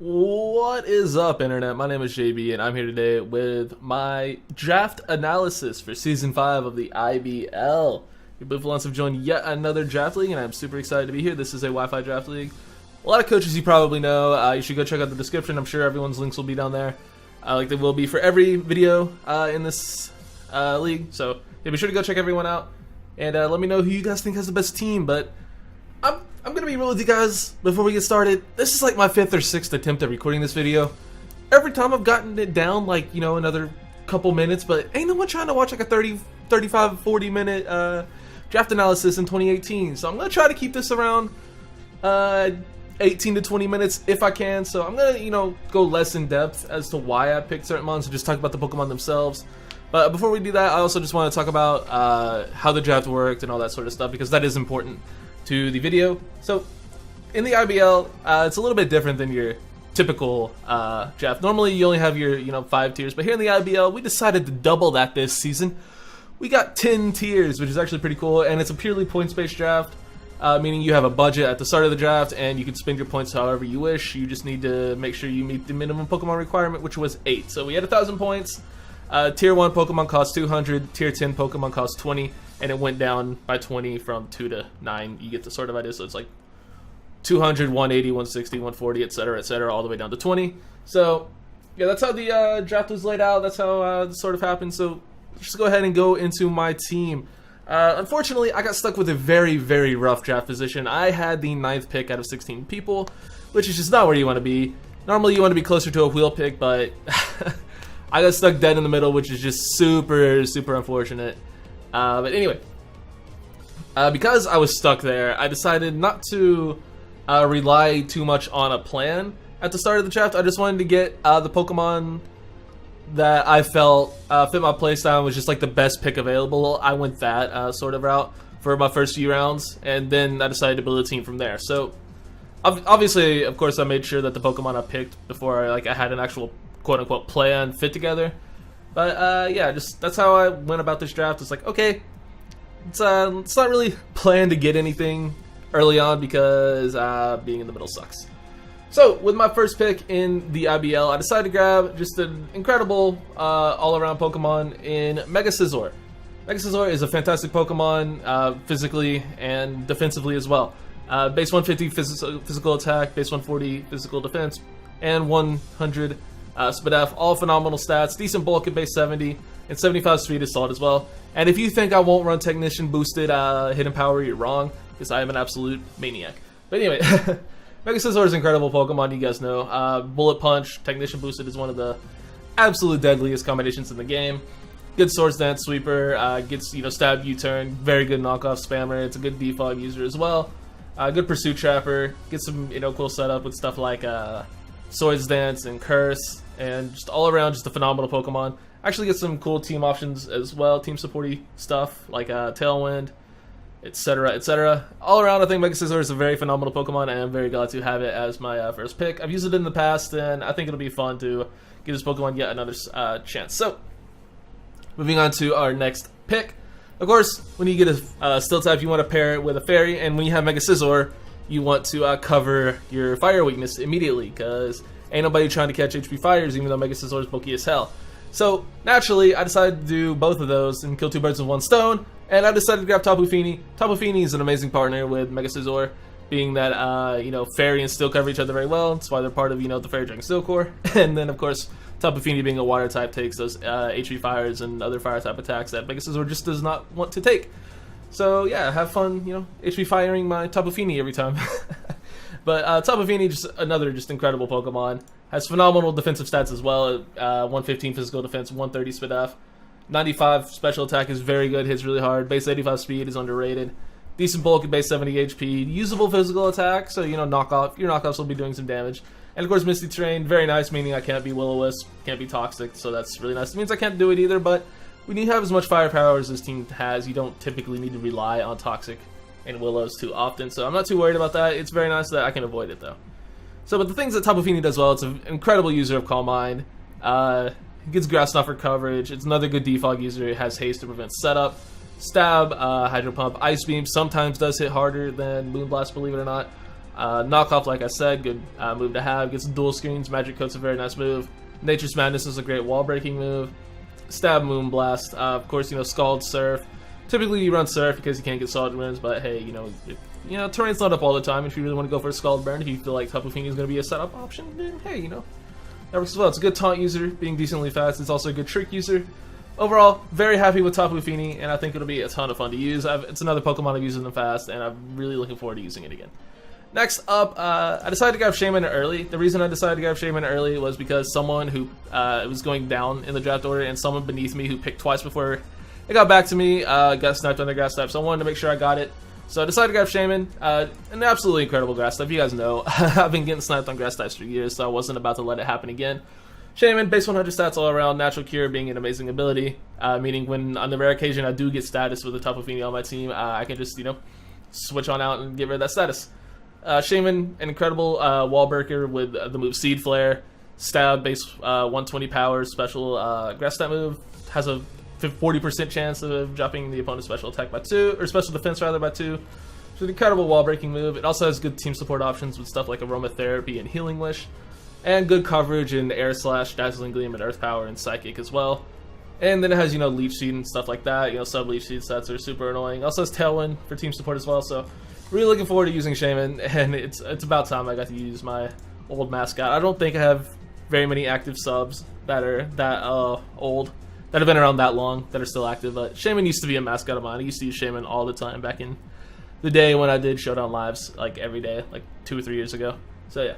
What is up, Internet? My name is JB, and I'm here today with my draft analysis for Season 5 of the IBL. Your Bouffalants have joined yet another draft league, and I'm super excited to be here. This is a Wi-Fi draft league. A lot of coaches you probably know. You should go check out the description. I'm sure everyone's links will be down there, like they will be for every video in this league. So yeah, be sure to go check everyone out, and let me know who you guys think has the best team. But I'm gonna be real with you guys before we get started. This is like my 5th or 6th attempt at recording this video. Every time I've gotten it down like, another couple minutes, but ain't no one trying to watch like a 30, 35, 40 minute draft analysis in 2018. So I'm gonna try to keep this around 18 to 20 minutes if I can. So I'm gonna, go less in depth as to why I picked certain mons and just talk about the Pokemon themselves. But before we do that, I also just want to talk about how the draft worked and all that sort of stuff, because that is important to the video. So in the IBL, it's a little bit different than your typical draft. Normally you only have your 5 tiers, but here in the IBL we decided to double that this season. We got 10 tiers, which is actually pretty cool, and it's a purely points-based draft, meaning you have a budget at the start of the draft and you can spend your points however you wish. You just need to make sure you meet the minimum Pokemon requirement, which was 8. So we had 1,000 points. Tier 1 Pokemon cost 200, Tier 10 Pokemon cost 20, and it went down by 20 from 2 to 9. You get the sort of idea, so it's like 200, 180, 160, 140, etc., all the way down to 20. So, yeah, that's how the draft was laid out. That's how this sort of happened. So, let's just go ahead and go into my team. Unfortunately, I got stuck with a very, very rough draft position. I had the 9th pick out of 16 people, which is just not where you want to be. Normally, you want to be closer to a wheel pick, but I got stuck dead in the middle, which is just super, super unfortunate. But anyway, because I was stuck there, I decided not to rely too much on a plan at the start of the draft. I just wanted to get the Pokemon that I felt fit my playstyle, was just like the best pick available. I went that sort of route for my first few rounds, and then I decided to build a team from there. So obviously, of course, I made sure that the Pokemon I picked before I had an actual quote-unquote plan fit together. But yeah, just that's how I went about this draft. It's like, okay, it's not really planned to get anything early on because being in the middle sucks. So with my first pick in the IBL, I decided to grab just an incredible all-around Pokemon in Mega Scizor. Mega Scizor is a fantastic Pokemon, physically and defensively as well. Base 150 physical attack, base 140 physical defense, and 100 Spadaf, all phenomenal stats, decent bulk at base 70, and 75 speed assault as well. And if you think I won't run Technician boosted hidden power, you're wrong, because I am an absolute maniac. But anyway, Mega Scizor is an incredible Pokemon, you guys know. Bullet Punch, Technician boosted is one of the absolute deadliest combinations in the game. Good Swords Dance Sweeper, gets Stab U-Turn, very good knockoff spammer, it's a good defog user as well. Good Pursuit Trapper, gets some cool setup with stuff like Swords Dance and Curse, and just all around just a phenomenal Pokemon. Actually get some cool team options as well, team supporty stuff like Tailwind, etc. All around, I think Mega Scizor is a very phenomenal Pokemon, and I'm very glad to have it as my first pick. I've used it in the past, and I think it'll be fun to give this Pokemon yet another chance. So, moving on to our next pick. Of course, when you get a Steel type, you want to pair it with a Fairy, and when you have Mega Scizor, you want to cover your Fire weakness immediately, because ain't nobody trying to catch HP Fires, even though Mega Scizor is bulky as hell. So, naturally, I decided to do both of those and kill 2 birds with 1 stone, and I decided to grab Tapu Fini. Tapu Fini is an amazing partner with Mega Scizor, being that, Fairy and Steel cover each other very well. That's why they're part of, the Fairy Dragon Steel Core. And then, of course, Tapu Fini being a Water type takes those HP Fires and other Fire type attacks that Mega Scizor just does not want to take. So, yeah, have fun, HP firing my Tapu Fini every time. But Tapu Fini, just another incredible Pokemon. Has phenomenal defensive stats as well. 115 physical defense, 130 Spadaf. 95 special attack is very good, hits really hard. Base 85 speed is underrated. Decent bulk at base 70 HP. Usable physical attack, so your knockoffs will be doing some damage. And of course, Misty Terrain, very nice, meaning I can't be Will-O-Wisp, can't be Toxic, so that's really nice. It means I can't do it either, but when you have as much firepower as this team has, you don't typically need to rely on Toxic and Willows too often, so I'm not too worried about that. It's very nice that I can avoid it though. So, but the things that Tapu Fini does well, it's an incredible user of Calm Mind. It gets Grass Snuffer coverage. It's another good defog user. It has haste to prevent setup. Stab, Hydro Pump, Ice Beam sometimes does hit harder than Moonblast, believe it or not. Knockoff, like I said, good move to have. Gets dual screens. Magic Coat's a very nice move. Nature's Madness is a great wall breaking move. Stab Moonblast. Of course, you know, Scald Surf. Typically you run Surf because you can't get solid runes, but hey, you know, terrain's not up all the time. If you really want to go for a Scald Burn, if you feel like Tapu Fini is going to be a setup option, then hey, you know, that works as well. It's a good taunt user, being decently fast. It's also a good trick user. Overall, very happy with Tapu Fini, and I think it'll be a ton of fun to use. It's another Pokemon I've used in the past, and I'm really looking forward to using it again. Next up, I decided to grab Shaman early. The reason I decided to grab Shaman early was because someone who was going down in the draft order, and someone beneath me who picked twice before it got back to me, got sniped on their grass type, so I wanted to make sure I got it. So I decided to grab Shaman, an absolutely incredible grass type. You guys know, I've been getting sniped on grass types for years, so I wasn't about to let it happen again. Shaman, base 100 stats all around, natural cure being an amazing ability, meaning when on the rare occasion I do get status with a Tapu Fini on my team, I can just, you know, switch on out and get rid of that status. Shaman, an incredible wall breaker with the move Seed Flare, stab, base 120 power, special grass type move, has a 40% chance of dropping the opponent's special attack by 2, or special defense rather by 2. It's an incredible wall breaking move. It also has good team support options with stuff like Aromatherapy and Healing Wish, and good coverage in Air Slash, Dazzling Gleam, and Earth Power and Psychic as well. And then it has, you know, Leech Seed and stuff like that. You know, sub Leech Seed sets are super annoying. Also has Tailwind for team support as well. So really looking forward to using Shaman, and it's about time I got to use my old mascot. I don't think I have very many active subs that are that old, that have been around that long, that are still active. But Shaman used to be a mascot of mine. I used to use Shaman all the time back in the day when I did Showdown Lives, like every day, like 2 or 3 years ago. So yeah.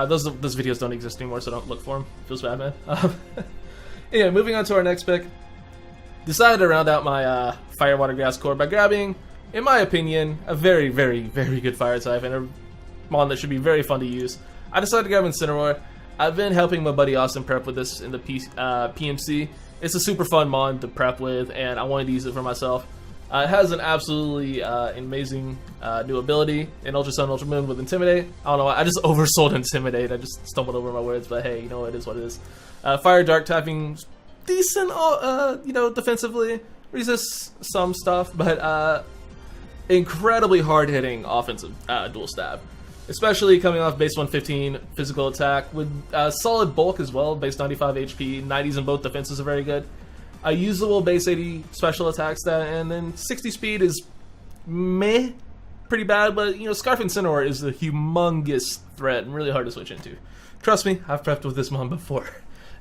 Those videos don't exist anymore, so don't look for them. Feels bad, man. Anyway, moving on to our next pick. Decided to round out my Fire Water Grass core by grabbing, in my opinion, a very, very, very good fire type and a mon that should be very fun to use. I decided to grab Incineroar. I've been helping my buddy Austin prep with this in the PMC. It's a super fun mon to prep with, and I wanted to use it for myself. It has an absolutely amazing new ability in Ultra Sun, Ultra Moon with Intimidate. I don't know why, I just oversold Intimidate. I just stumbled over my words, but hey, you know, it is what it is. Fire Dark typing, decent, you know, defensively. Resists some stuff, but incredibly hard-hitting offensive dual stab. Especially coming off base 115 physical attack with solid bulk as well, base 95 HP, 90s in both defenses are very good. A usable base 80 special attack stat, and then 60 speed is meh, pretty bad, but you know, Scarf Incineroar is a humongous threat and really hard to switch into. Trust me, I've prepped with this mon before,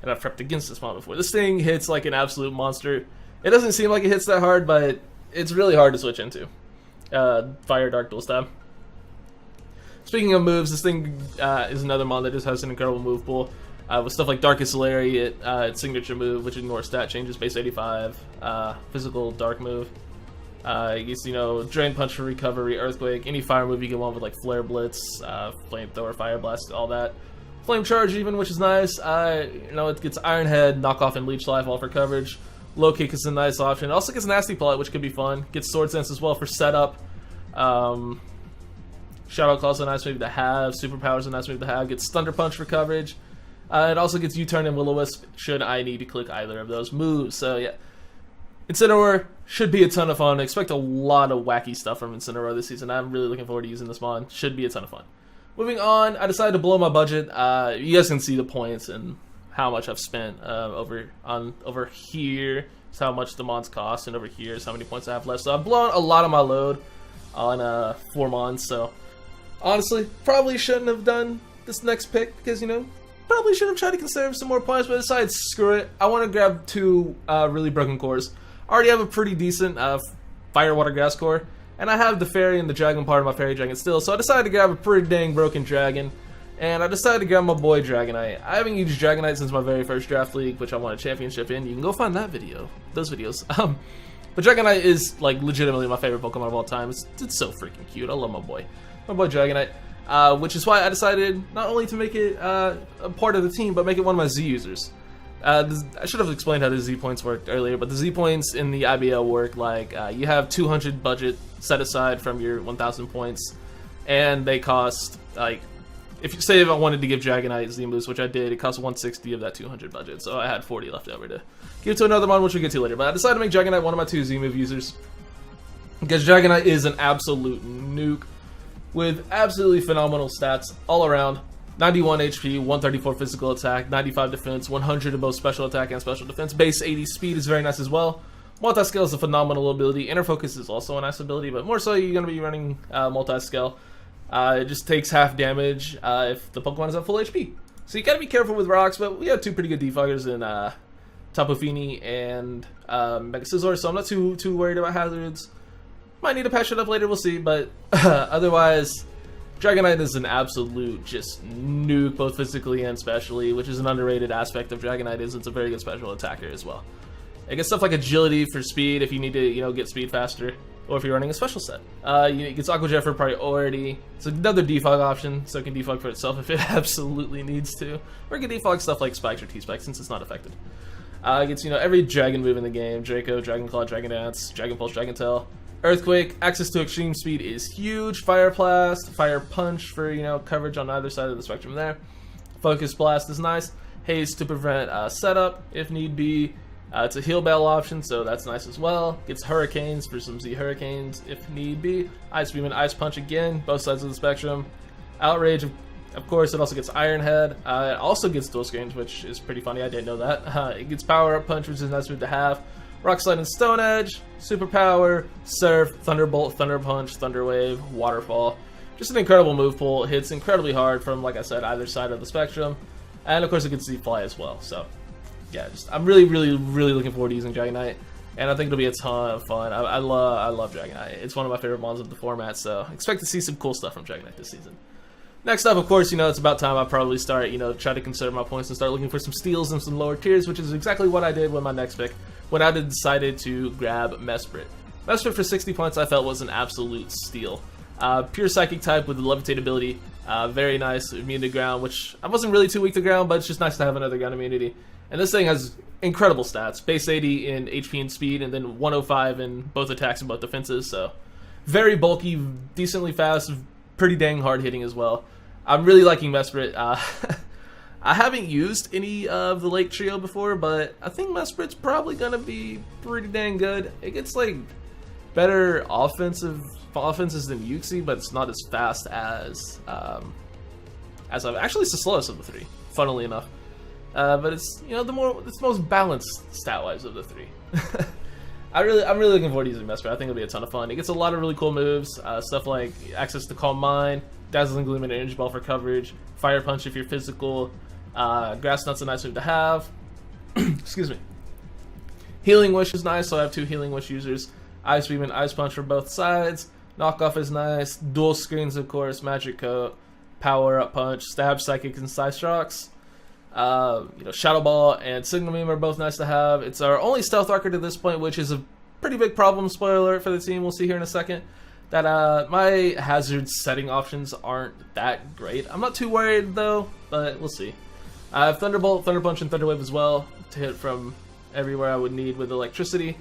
and I've prepped against this mon before. This thing hits like an absolute monster. It doesn't seem like it hits that hard, but it's really hard to switch into. Fire Dark dual stab. Speaking of moves, this thing is another mon that just has an incredible move pool. With stuff like Darkest Lariat, its signature move, which ignores stat changes, base 85, physical dark move. It gets, you know, Drain Punch for recovery, Earthquake, any fire move you get on with like Flare Blitz, Flamethrower, Fire Blast, all that. Flame Charge even, which is nice. You know, it gets Iron Head, Knockoff, and Leech Life all for coverage. Low Kick is a nice option. It also gets Nasty Plot, which could be fun. Gets Sword Sense as well for setup. Shadow Claw's a nice move to have. Superpower's a nice move to have. Gets Thunder Punch for coverage. It also gets U-Turn and Will-O-Wisp should I need to click either of those moves. So yeah, Incineroar should be a ton of fun. I expect a lot of wacky stuff from Incineroar this season. I'm really looking forward to using this mon. Should be a ton of fun. Moving on, I decided to blow my budget. You guys can see the points and how much I've spent over here. Is how much the mons cost, and over here is how many points I have left. So I've blown a lot of my load on 4 mons. So honestly, probably shouldn't have done this next pick because, you know, probably should have tried to conserve some more points, but I decided screw it. I want to grab 2 really broken cores. I already have a pretty decent Fire Water Grass core, and I have the Fairy and the Dragon part of my Fairy Dragon still, so I decided to grab a pretty dang broken Dragon, and I decided to grab my boy Dragonite. I haven't used Dragonite since my very first draft league, which I won a championship in. You can go find that video, those videos. But Dragonite is like legitimately my favorite Pokemon of all time. It's so freaking cute. I love my boy Dragonite. Which is why I decided not only to make it a part of the team, but make it one of my Z users. I should have explained how the Z points worked earlier, but the Z points in the IBL work like you have 200 budget set aside from your 1,000 points, and they cost like, if I wanted to give Dragonite Z moves, which I did, it cost 160 of that 200 budget, so I had 40 left over to give to another one, which we'll get to later. But I decided to make Dragonite one of my 2 Z move users because Dragonite is an absolute nuke. with absolutely phenomenal stats all around. 91 HP, 134 physical attack, 95 defense, 100 in both special attack and special defense. Base 80 speed is very nice as well. Multi-scale is a phenomenal ability. Inner focus is also a nice ability, but more so you're going to be running multi-scale. It just takes half damage if the Pokemon is at full HP. So you got to be careful with rocks, but we have two pretty good defoggers in Tapu Fini and Mega Scizor, so I'm not too worried about hazards. Might need to patch it up later, we'll see, but otherwise, Dragonite is an absolute just nuke, both physically and specially, which is an underrated aspect of Dragonite. Is it's a very good special attacker as well. It gets stuff like agility for speed if you need to, get speed faster, or if you're running a special set. It gets Aqua Jet for priority. It's another defog option, so it can defog for itself if it absolutely needs to, or it can defog stuff like Spikes or T-Spikes since it's not affected. It gets every dragon move in the game: Draco, Dragon Claw, Dragon Dance, Dragon Pulse, Dragon Tail. Earthquake, access to extreme speed is huge. Fire Blast, Fire Punch for coverage on either side of the spectrum there. Focus Blast is nice. Haze to prevent setup if need be. It's a heal battle option, so that's nice as well. Gets Hurricanes for some Z Hurricanes if need be. Ice Beam and Ice Punch again, both sides of the spectrum. Outrage, of course, it also gets Iron Head. It also gets Dual Screens, which is pretty funny. I didn't know that. It gets Power Up Punch, which is a nice move to have. Rock Slide and Stone Edge, Superpower, Surf, Thunderbolt, Thunder Punch, Thunder Wave, Waterfall. Just an incredible move pool. It hits incredibly hard from, like I said, either side of the spectrum. And of course it gets Z-Fly as well. So, yeah, I'm really looking forward to using Dragonite. And I think it'll be a ton of fun. I love Dragonite. It's one of my favorite mons of the format, so expect to see some cool stuff from Dragonite this season. Next up, of course, it's about time I probably start, try to consider my points and start looking for some steals and some lower tiers, which is exactly what I did with my next pick, when I decided to grab Mesprit. Mesprit for 60 points I felt was an absolute steal. Pure Psychic type with the Levitate ability, very nice, immune to ground, which I wasn't really too weak to ground, but it's just nice to have another ground immunity. And this thing has incredible stats, base 80 in HP and speed, and then 105 in both attacks and both defenses, so very bulky, decently fast, pretty dang hard hitting as well. I'm really liking Mesprit. I haven't used any of the Lake Trio before, but I think Mesprit's probably gonna be pretty dang good. It gets better offenses than Uxie, but it's not as fast as I've actually it's the slowest of the three, funnily enough. But it's it's most balanced stat wise of the three. I'm really looking forward to using Mesprit. I think it'll be a ton of fun. It gets a lot of really cool moves, stuff like access to Calm Mind, Dazzling Gleam and Energy Ball for coverage, Fire Punch if you're physical, Grass Knot's a nice move to have. Excuse me. Healing Wish is nice, so I have two Healing Wish users. Ice Beam and Ice Punch for both sides. Knockoff is nice. Dual Screens, of course. Magic Coat, Power Up Punch, Stab Psychic and Psystrokes. Shadow Ball and Signal Beam are both nice to have. It's our only Stealth Rocker to this point, which is a pretty big problem. Spoiler alert for the team. We'll see here in a second that my hazard setting options aren't that great. I'm not too worried though, but we'll see. I have Thunderbolt, Thunder Punch, and Thunder Wave as well to hit from everywhere I would need with electricity.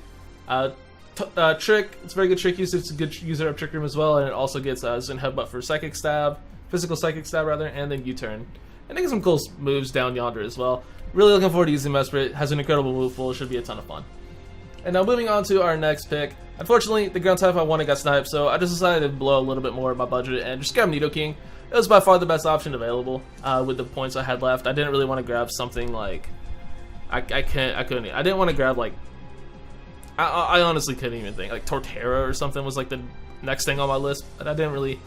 Trick, it's a very good trick user. It's a good user of Trick Room as well, and it also gets Zen Headbutt for Psychic Stab, Physical Psychic Stab rather, and then U-Turn. And I think some cool moves down yonder as well. Really looking forward to using Mesprit. Has an incredible move pool. Should be a ton of fun. And now moving on to our next pick. Unfortunately, the ground type I wanted got sniped, so I just decided to blow a little bit more of my budget and just grab Nidoking. It was by far the best option available with the points I had left. I didn't really want to grab something like I didn't want to grab I honestly couldn't even think like Torterra or something was like the next thing on my list, but I didn't really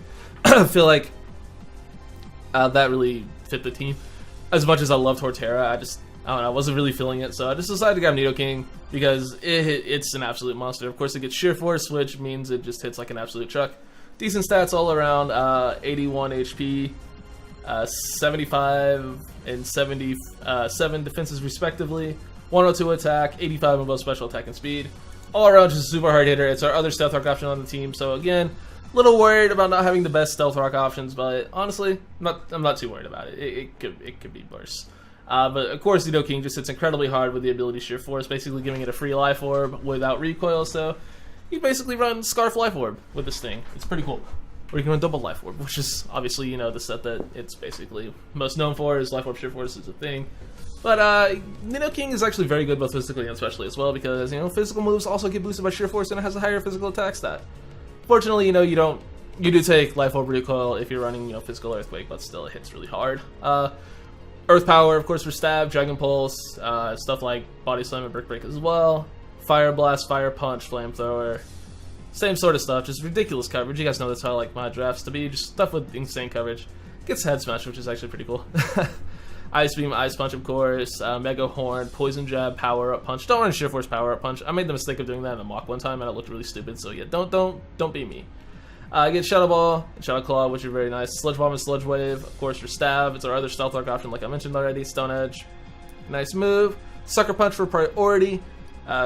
feel like that really fit the team. As much as I love Torterra, I don't know, I wasn't really feeling it, so I just decided to grab Nidoking because it's an absolute monster. Of course, it gets Sheer Force, which means it just hits like an absolute truck. Decent stats all around, 81 HP, 75 and 77 defenses respectively, 102 attack, 85 in both special attack and speed. All around just a super hard hitter. It's our other Stealth Rock option on the team, so again, a little worried about not having the best Stealth Rock options, but honestly, I'm not too worried about it. It could be worse. But of course, Nidoking just hits incredibly hard with the ability Sheer Force, basically giving it a free Life Orb without recoil, so you basically run Scarf Life Orb with this thing. It's pretty cool. Or you can run Double Life Orb, which is obviously, the set that it's basically most known for is Life Orb Sheer Force is a thing. But Nidoking is actually very good both physically and specially as well because, physical moves also get boosted by Sheer Force and it has a higher physical attack stat. Fortunately, you don't You do take life orb recoil if you're running, physical earthquake, but still it hits really hard. Earth power, of course, for stab, dragon pulse, stuff like body slam and brick break as well. Fire blast, fire punch, flamethrower, same sort of stuff, just ridiculous coverage. You guys know that's how I like my drafts to be, just stuff with insane coverage. Gets head smash, which is actually pretty cool. Ice beam, ice punch, of course, mega horn, poison jab, power up punch. Don't run sheer force power up punch. I made the mistake of doing that in a mock one time, and it looked really stupid. So yeah, don't be me. I get Shadow Ball, and Shadow Claw, which are very nice. Sludge Bomb and Sludge Wave, of course, for stab. It's our other Stealth Arc option, like I mentioned already. Stone Edge, nice move. Sucker Punch for priority.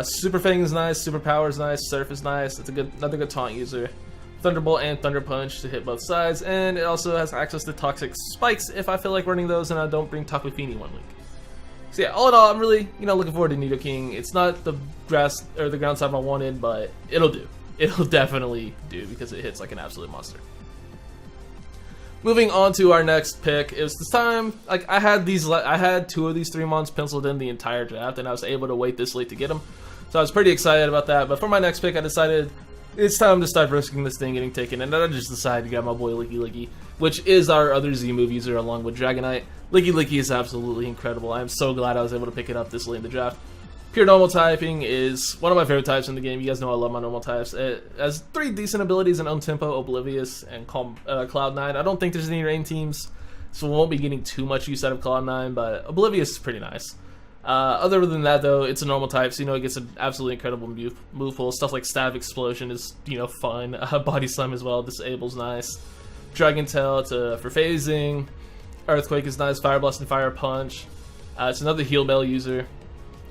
Super Fang is nice. Super Power is nice. Surf is nice. It's another good taunt user. Thunderbolt and Thunder Punch to hit both sides, and it also has access to Toxic Spikes if I feel like running those and I don't bring Takufini one week. So yeah, all in all, I'm really looking forward to Nidoking. It's not the grass or the ground type I wanted, but it'll do. It'll definitely do because it hits like an absolute monster. Moving on to our next pick, it was this time, like I had 2 of these 3 months penciled in the entire draft, and I was able to wait this late to get them. So I was pretty excited about that, but for my next pick, I decided it's time to start risking this thing getting taken, and then I just decided to grab my boy Licky, which is our other Z-move user along with Dragonite. Licky is absolutely incredible. I am so glad I was able to pick it up this late in the draft. Pure normal typing is one of my favorite types in the game. You guys know I love my normal types. It has 3 decent abilities in Untempo, Oblivious, and Cloud9. I don't think there's any rain teams, so we won't be getting too much use out of Cloud9, but Oblivious is pretty nice. Other than that, though, it's a normal type, so it gets an absolutely incredible move pool. Stuff like Stab Explosion is, fun. Body Slam as well, Disable's nice. Dragon Tail for phasing. Earthquake is nice. Fire Blast and Fire Punch. It's another Heal Bell user.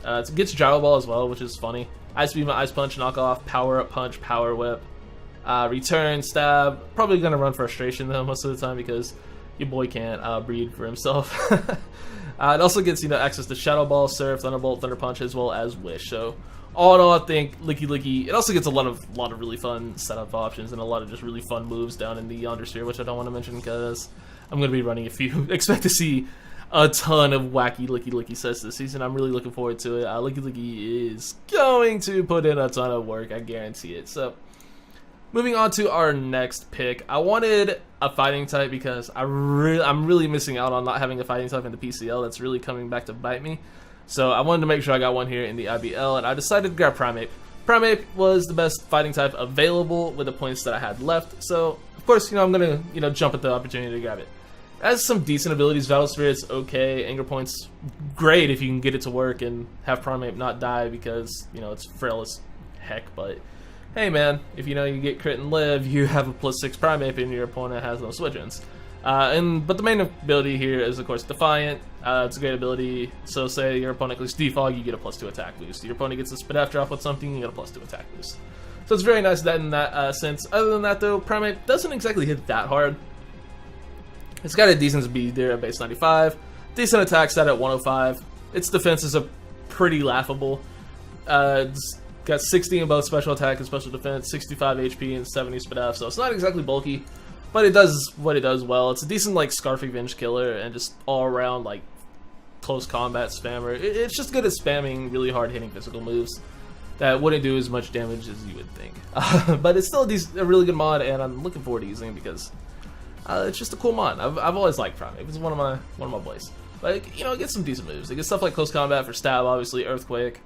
It gets Gyro Ball as well, which is funny. Ice Beam, Ice Punch, Knock Off, Power Up Punch, Power Whip, Return, Stab. Probably gonna run Frustration though most of the time because your boy can't breed for himself. It also gets access to Shadow Ball, Surf, Thunderbolt, Thunder Punch, as well as Wish. So all in all, I think Licky. It also gets a lot of really fun setup options and a lot of just really fun moves down in the Yonder Sphere, which I don't want to mention because I'm gonna be running a few. Expect to see a ton of wacky Licky sets this season. I'm really looking forward to it. Licky is going to put in a ton of work, I guarantee it. So, moving on to our next pick, I wanted a fighting type because I'm really missing out on not having a fighting type in the PCL. That's really coming back to bite me. So I wanted to make sure I got one here in the IBL, and I decided to grab Primeape. Primeape was the best fighting type available with the points that I had left. So, of course, I'm gonna jump at the opportunity to grab it. It has some decent abilities. Battle Spirit's okay. Anger Point's great if you can get it to work and have Primeape not die because, it's frail as heck. But, hey man, if you get crit and live, you have a +6 Primeape and your opponent has no switch-ins. But the main ability here is, of course, Defiant. It's a great ability. So say your opponent clicks Defog, you get a +2 attack boost. Your opponent gets a Spit F drop with something, you get a +2 attack boost. So it's very nice in that sense. Other than that, though, Primeape doesn't exactly hit that hard. It's got a decent speed there at base 95, decent attack stat at 105. Its defenses are pretty laughable. It's got 60 in both special attack and special defense, 65 HP and 70 Spit F, so it's not exactly bulky, but it does what it does well. It's a decent Scarf Revenge killer and just all around close combat spammer. It's just good at spamming really hard hitting physical moves that wouldn't do as much damage as you would think. But it's still a really good mod, and I'm looking forward to using it because it's just a cool mod. I've always liked Primeape. It's one of my boys. But it gets some decent moves. It gets stuff like close combat for stab, obviously, Earthquake.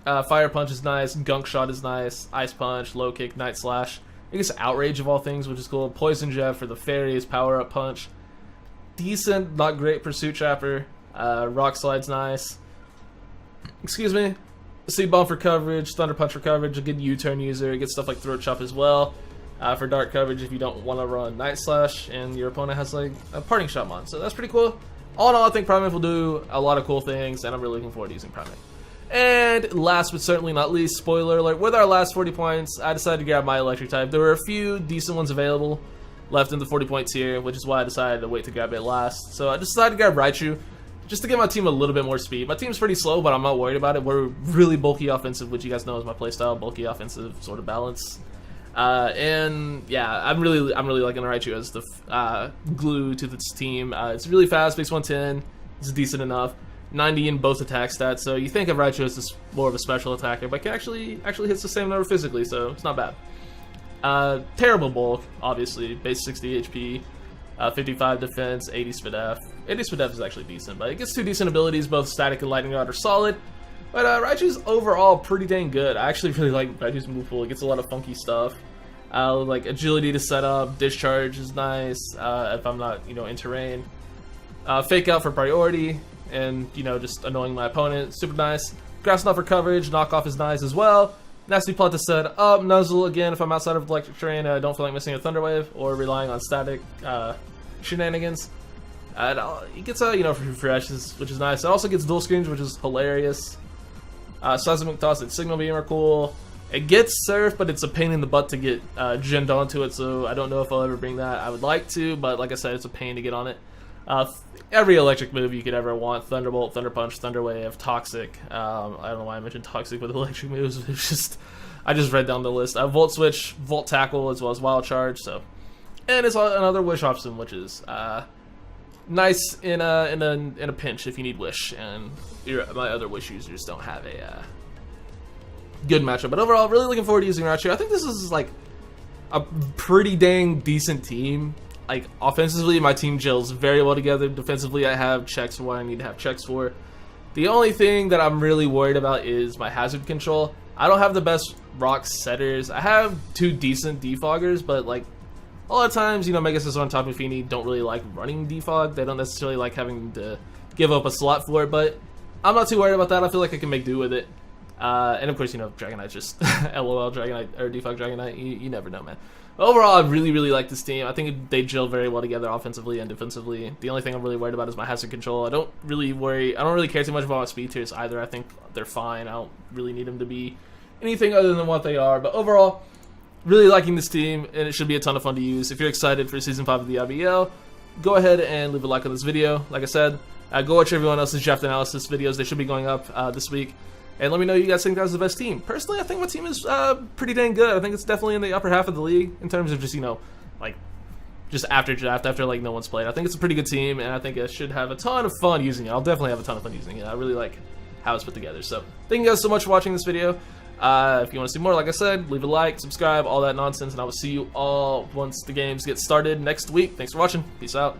Fire Punch is nice. Gunk Shot is nice. Ice Punch, Low Kick, Night Slash. It gets Outrage of all things, which is cool. Poison Jab for the fairies. Power Up Punch. Decent, not great Pursuit Trapper. Rock Slide's nice. Excuse me. Seed Bomb for coverage. Thunder Punch for coverage. A good U-turn user. It gets stuff like Throat Chop as well. For dark coverage if you don't want to run Night Slash and your opponent has a Parting Shot mon. So that's pretty cool. All in all, I think Primeape will do a lot of cool things, and I'm really looking forward to using Primeape. And last but certainly not least, spoiler alert, with our last 40 points, I decided to grab my electric type. There were a few decent ones available left in the 40 point tier, which is why I decided to wait to grab it last. So I decided to grab Raichu, just to give my team a little bit more speed. My team's pretty slow, but I'm not worried about it. We're really bulky offensive, which you guys know is my playstyle, bulky offensive sort of balance. And yeah, I'm really liking Raichu as the glue to this team. It's really fast, base 110. It's decent enough. 90 in both attack stats, so you think of Raichu as more of a special attacker, but can actually hits the same number physically, so it's not bad. Terrible bulk, obviously. Base 60 HP, 55 defense, 80 speed F. 80 speed F is actually decent, but it gets 2 decent abilities. Both static and lightning rod are solid. But Raichu's overall pretty dang good. I actually really like Raichu's move pool. It gets a lot of funky stuff. Like agility to set up, discharge is nice if I'm not, in terrain. Fake out for priority, and just annoying my opponent, super nice. Grass Knot for coverage, knockoff is nice as well. Nasty Plot to set up, Nuzzle again if I'm outside of electric terrain and I don't feel like missing a Thunder Wave or relying on static shenanigans. And he gets refreshes, which is nice. It also gets dual screens, which is hilarious. Seismic Toss and Signal Beam are cool. It gets Surf, but it's a pain in the butt to get genned onto it, so I don't know if I'll ever bring that. I would like to, but like I said, it's a pain to get on it. Every electric move you could ever want: Thunderbolt, Thunder Punch, Thunder Wave, Toxic. I don't know why I mentioned Toxic with electric moves. It's just, I just read down the list. Volt Switch, Volt Tackle, as well as Wild Charge. So, and it's another Wish option, which is nice in a pinch if you need Wish, and my other Wish users don't have a good matchup. But overall, really looking forward to using Raichu. I think this is like a pretty dang decent team. Like, offensively, my team gels very well together. Defensively, I have checks for what I need to have checks for. The only thing that I'm really worried about is my hazard control. I don't have the best rock setters. I have 2 decent defoggers, but like a lot of times, Mega System on Tapu Fini don't really like running defog. They don't necessarily like having to give up a slot for it, but I'm not too worried about that. I feel like I can make do with it. And of course, Dragonite just LOL Dragonite or defog Dragonite. You never know, man. But overall, I really, really like this team. I think they gel very well together offensively and defensively. The only thing I'm really worried about is my hazard control. I don't really care too much about my speed tiers either. I think they're fine. I don't really need them to be anything other than what they are. But overall, really liking this team, and it should be a ton of fun to use. If you're excited for Season 5 of the IBL, go ahead and leave a like on this video. Like I said, go watch everyone else's draft analysis videos. They should be going up this week. And let me know you guys think that was the best team. Personally, I think my team is pretty dang good. I think it's definitely in the upper half of the league in terms of just, just after draft, after no one's played. I think it's a pretty good team, and I think I should have a ton of fun using it. I'll definitely have a ton of fun using it. I really like how it's put together. So thank you guys so much for watching this video. If you want to see more, like I said, leave a like, subscribe, all that nonsense, and I will see you all once the games get started next week. Thanks for watching. Peace out.